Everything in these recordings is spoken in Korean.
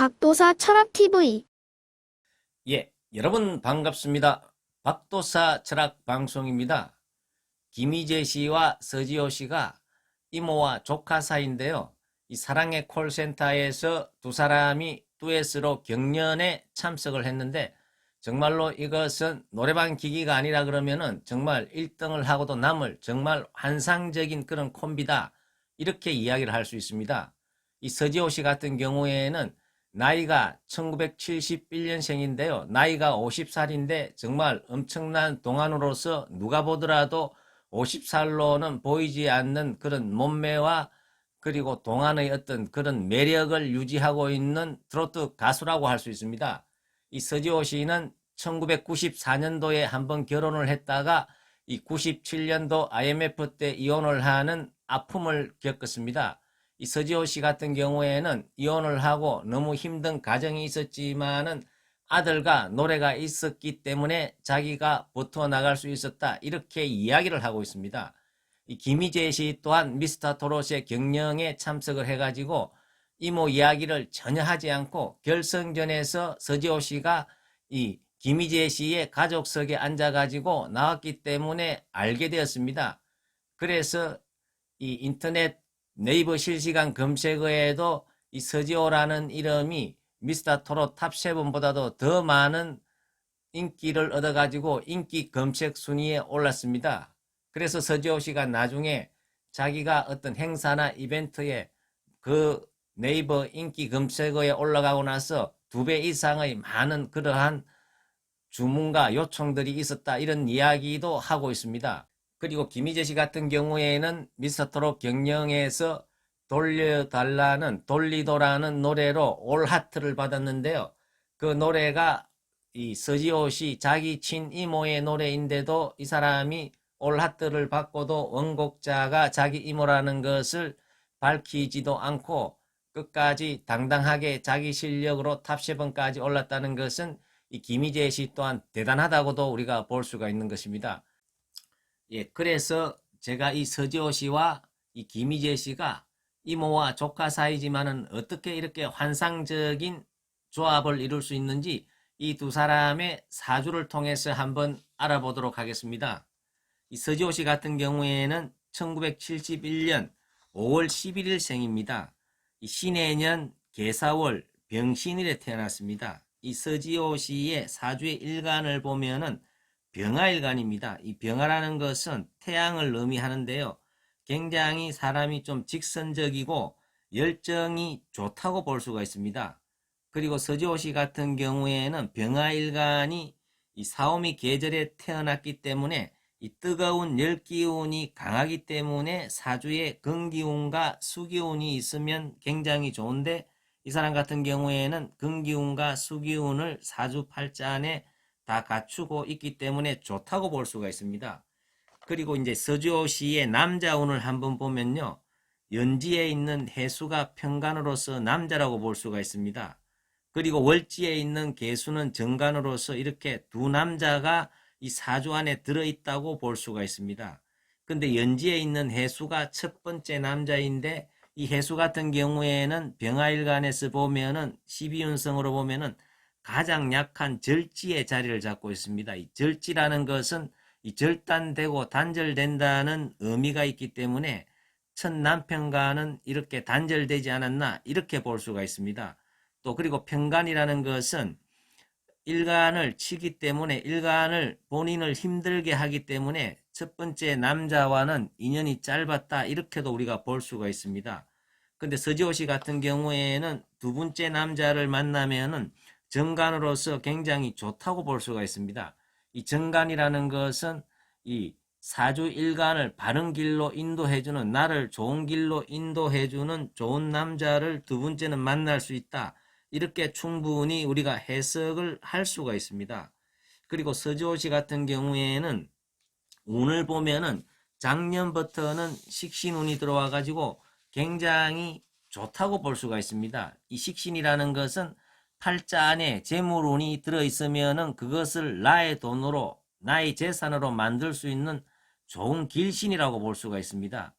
박도사 철학TV. 예, 여러분 반갑습니다. 박도사 철학 방송입니다. 김희재 씨와 서지호 씨가 이모와 조카 사이인데요. 이 사랑의 콜센터에서 두 사람이 듀엣으로 경연에 참석을 했는데 정말로 이것은 노래방 기기가 아니라 그러면은 정말 1등을 하고도 남을 정말 환상적인 그런 콤비다. 이렇게 이야기를 할 수 있습니다. 이 서지호 씨 같은 경우에는 나이가 1971년생인데요. 나이가 50살인데 정말 엄청난 동안으로서 누가 보더라도 50살로는 보이지 않는 그런 몸매와 그리고 동안의 어떤 그런 매력을 유지하고 있는 트로트 가수라고 할 수 있습니다. 이 서지호 씨는 1994년도에 한번 결혼을 했다가 이 97년도 IMF 때 이혼을 하는 아픔을 겪었습니다. 이 서지호 씨 같은 경우에는 이혼을 하고 너무 힘든 가정이 있었지만은 아들과 노래가 있었기 때문에 자기가 버텨나갈 수 있었다. 이렇게 이야기를 하고 있습니다. 이 김희재 씨 또한 미스터 트롯의 경연에 참석을 해가지고 이모 이야기를 전혀 하지 않고 결승전에서 서지호 씨가 이 김희재 씨의 가족석에 앉아가지고 나왔기 때문에 알게 되었습니다. 그래서 이 인터넷 네이버 실시간 검색어에도 이 서지호라는 이름이 미스터 트롯 탑7보다도 더 많은 인기를 얻어가지고 인기 검색 순위에 올랐습니다. 그래서 서지호 씨가 나중에 자기가 어떤 행사나 이벤트에 그 네이버 인기 검색어에 올라가고 나서 2배 이상의 많은 그러한 주문과 요청들이 있었다. 이런 이야기도 하고 있습니다. 그리고 김희재 씨 같은 경우에는 미스터트롯 경연에서 돌려달라는 돌리도라는 노래로 올 하트를 받았는데요. 그 노래가 이 서지호 씨 자기 친이모의 노래인데도 이 사람이 올 하트를 받고도 원곡자가 자기 이모라는 것을 밝히지도 않고 끝까지 당당하게 자기 실력으로 탑7까지 올랐다는 것은 이 김희재 씨 또한 대단하다고도 우리가 볼 수가 있는 것입니다. 예, 그래서 제가 이 서지호 씨와 이 김희재 씨가 이모와 조카 사이지만은 어떻게 이렇게 환상적인 조합을 이룰 수 있는지 이 두 사람의 사주를 통해서 한번 알아보도록 하겠습니다. 이 서지호 씨 같은 경우에는 1971년 5월 11일 생입니다. 이 신해년 계사월 병신일에 태어났습니다. 이 서지호 씨의 사주의 일간을 보면은 병화일간입니다. 이 병화라는 것은 태양을 의미하는데요. 굉장히 사람이 좀 직선적이고 열정이 좋다고 볼 수가 있습니다. 그리고 서지호 씨 같은 경우에는 병화일간이 이 사오미 계절에 태어났기 때문에 이 뜨거운 열기운이 강하기 때문에 사주에 금기운과 수기운이 있으면 굉장히 좋은데 이 사람 같은 경우에는 금기운과 수기운을 사주 팔자안에 다 갖추고 있기 때문에 좋다고 볼 수가 있습니다. 그리고 이제 서지호 씨의 남자운을 한번 보면요. 연지에 있는 해수가 편간으로서 남자라고 볼 수가 있습니다. 그리고 월지에 있는 계수는 정간으로서 이렇게 두 남자가 이 사주 안에 들어있다고 볼 수가 있습니다. 근데 연지에 있는 해수가 첫 번째 남자인데 이 해수 같은 경우에는 병화일간에서 보면은 12운성으로 보면은 가장 약한 절지의 자리를 잡고 있습니다. 이 절지라는 것은 이 절단되고 단절된다는 의미가 있기 때문에 첫 남편과는 이렇게 단절되지 않았나 이렇게 볼 수가 있습니다. 또 그리고 편간이라는 것은 일간을 치기 때문에 일간을 본인을 힘들게 하기 때문에 첫 번째 남자와는 인연이 짧았다 이렇게도 우리가 볼 수가 있습니다. 근데 서지호 씨 같은 경우에는 두 번째 남자를 만나면은 정간으로서 굉장히 좋다고 볼 수가 있습니다. 이 정간이라는 것은 이 사주 일간을 바른 길로 인도해주는 나를 좋은 길로 인도해주는 좋은 남자를 두 번째는 만날 수 있다. 이렇게 충분히 우리가 해석을 할 수가 있습니다. 그리고 서지호 씨 같은 경우에는 운을 보면은 작년부터는 식신운이 들어와 가지고 굉장히 좋다고 볼 수가 있습니다. 이 식신이라는 것은 팔자 안에 재물운이 들어있으면은 그것을 나의 돈으로 나의 재산으로 만들 수 있는 좋은 길신이라고 볼 수가 있습니다.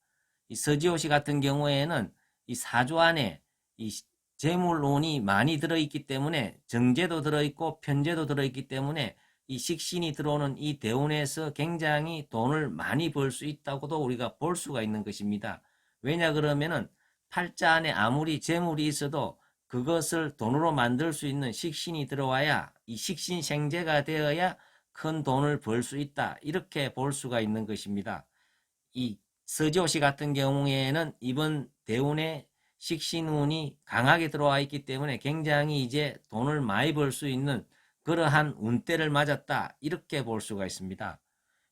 이 서지호 씨 같은 경우에는 이 사주 안에 이 재물운이 많이 들어있기 때문에 정제도 들어있고 편제도 들어있기 때문에 이 식신이 들어오는 이 대운에서 굉장히 돈을 많이 벌 수 있다고도 우리가 볼 수가 있는 것입니다. 왜냐 그러면은 팔자 안에 아무리 재물이 있어도 그것을 돈으로 만들 수 있는 식신이 들어와야 이 식신 생재가 되어야 큰 돈을 벌 수 있다. 이렇게 볼 수가 있는 것입니다. 이 서지호씨 같은 경우에는 이번 대운에 식신운이 강하게 들어와 있기 때문에 굉장히 이제 돈을 많이 벌 수 있는 그러한 운대를 맞았다. 이렇게 볼 수가 있습니다.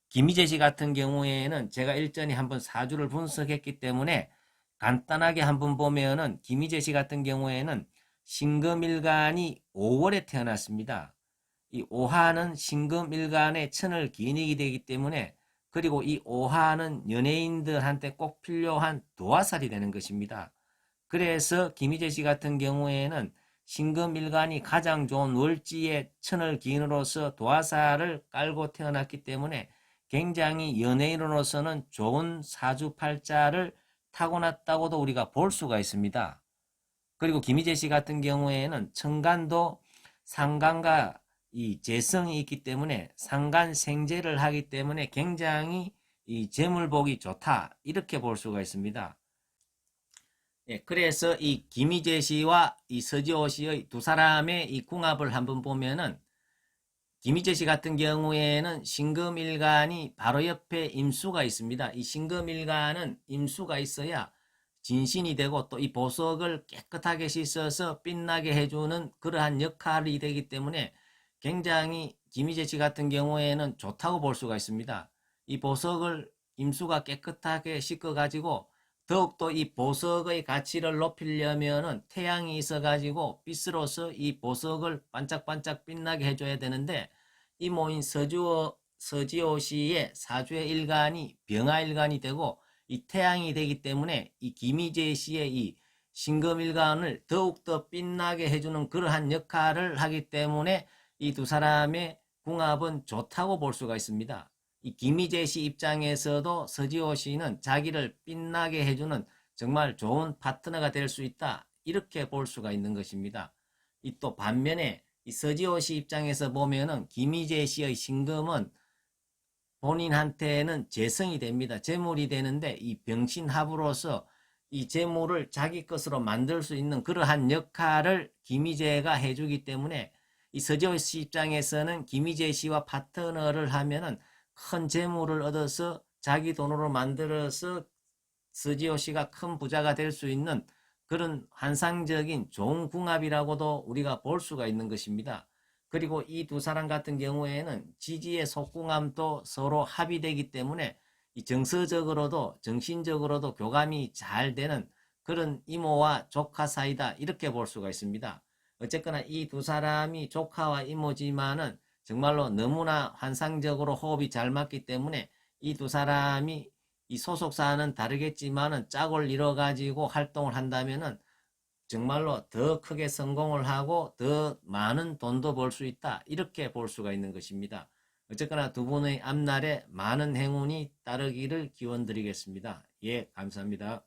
김희재 씨 같은 경우에는 제가 일전에 한번 사주를 분석했기 때문에 간단하게 한번 보면은 김희재 씨 같은 경우에는 신금일간이 5월에 태어났습니다. 이 오화는 신금일간의 천을 기인이 되기 때문에 그리고 이 오화는 연예인들한테 꼭 필요한 도화살이 되는 것입니다. 그래서 김희재 씨 같은 경우에는 신금일간이 가장 좋은 월지의 천을 기인으로서 도화살을 깔고 태어났기 때문에 굉장히 연예인으로서는 좋은 사주팔자를 타고났다고도 우리가 볼 수가 있습니다. 그리고 김희재 씨 같은 경우에는 천간도 상간과 이 재성이 있기 때문에 상간 생재를 하기 때문에 굉장히 이 재물복이 좋다 이렇게 볼 수가 있습니다. 예, 그래서 이 김희재 씨와 이 서지호 씨의 두 사람의 이 궁합을 한번 보면은 김희재 씨 같은 경우에는 신금일간이 바로 옆에 임수가 있습니다. 이 신금일간은 임수가 있어야 진신이 되고 또 이 보석을 깨끗하게 씻어서 빛나게 해주는 그러한 역할이 되기 때문에 굉장히 김희재 씨 같은 경우에는 좋다고 볼 수가 있습니다. 이 보석을 임수가 깨끗하게 씻어가지고 더욱더 이 보석의 가치를 높이려면은 태양이 있어가지고 빛으로서 이 보석을 반짝반짝 빛나게 해줘야 되는데 이 모인 서지호 씨의 사주의 일간이 병화일간이 되고 이 태양이 되기 때문에 이 김희재 씨의 이 신금일간을 더욱더 빛나게 해주는 그러한 역할을 하기 때문에 이 두 사람의 궁합은 좋다고 볼 수가 있습니다. 이 김희재 씨 입장에서도 서지호 씨는 자기를 빛나게 해주는 정말 좋은 파트너가 될 수 있다. 이렇게 볼 수가 있는 것입니다. 이 또 반면에 이 서지호 씨 입장에서 보면은 김희재 씨의 신금은 본인한테는 재성이 됩니다. 재물이 되는데 이 병신합으로서 이 재물을 자기 것으로 만들 수 있는 그러한 역할을 김희재가 해주기 때문에 이 서지호 씨 입장에서는 김희재 씨와 파트너를 하면은 큰 재물을 얻어서 자기 돈으로 만들어서 서지호 씨가 큰 부자가 될 수 있는 그런 환상적인 좋은 궁합이라고도 우리가 볼 수가 있는 것입니다. 그리고 이 두 사람 같은 경우에는 지지의 속궁합도 서로 합의되기 때문에 이 정서적으로도 정신적으로도 교감이 잘 되는 그런 이모와 조카 사이다 이렇게 볼 수가 있습니다. 어쨌거나 이 두 사람이 조카와 이모지만은 정말로 너무나 환상적으로 호흡이 잘 맞기 때문에 이 두 사람이 이 소속사는 다르겠지만은 짝을 이뤄가지고 활동을 한다면은 정말로 더 크게 성공을 하고 더 많은 돈도 벌 수 있다. 이렇게 볼 수가 있는 것입니다. 어쨌거나 두 분의 앞날에 많은 행운이 따르기를 기원드리겠습니다. 예, 감사합니다.